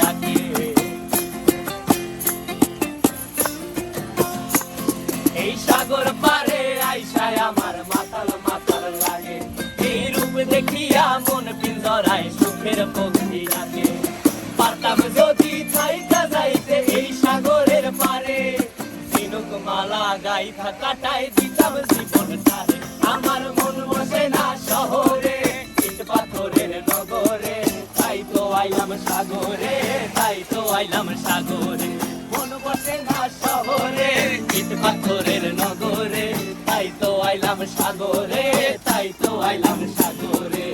ডাকে। এই সাগর পারে আইসায় আমার মাতাল মাতাল লাগে, এই রূপ দেখিয়া মন পিঞ্জরায় সুখের পক্ষী ডাকে। পারতাম যদি থাইকা যাইতে এই সাগরের পারে, ঝিনুক মালা গাইথা কাটাই দিতাম জীবনটারে। আমার মন বসে না শহরে, ইট পাথরের নগরে, তাই তো আইলাম সাগরে, তাই তো আইলাম সাগরে। মন বসে না শহরে, ইট পাথরের নগরে, তাই তো আইলাম সাগরে, তাই তো আইলাম সাগরে।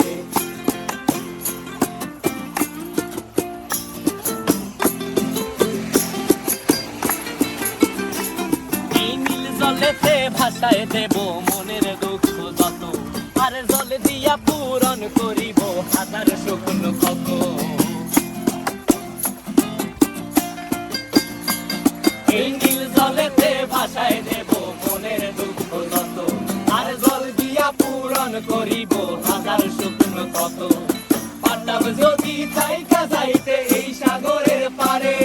জলেতে ভাসায় দেব মনের দুঃখ যত, আর জল দিয়া পূরণ করিব হাজার শুকনো ক্ষত। এই নীল জলেতে ভাসায় দেব মনের দুঃখ যত, আর জল দিয়া পূরণ করিব হাজার শুকনো ক্ষত। পারতাম যদি থাইকা যাইতে এই সাগরের পারে,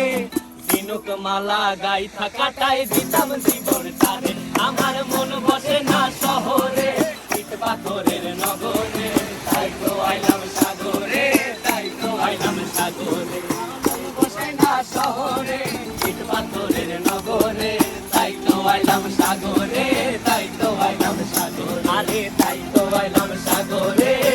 ঝিনুক মালা গাইথা কাটাই দিতাম জীবনটারে। আমার মন বসে না শহরে, ইট পাথরের নগরে, তাই তো আইলাম সাগরে, তাই তো আইলাম সাগরে। মন বসে না শহরে, ইট পাথরের নগরে, তাই তো আইলাম।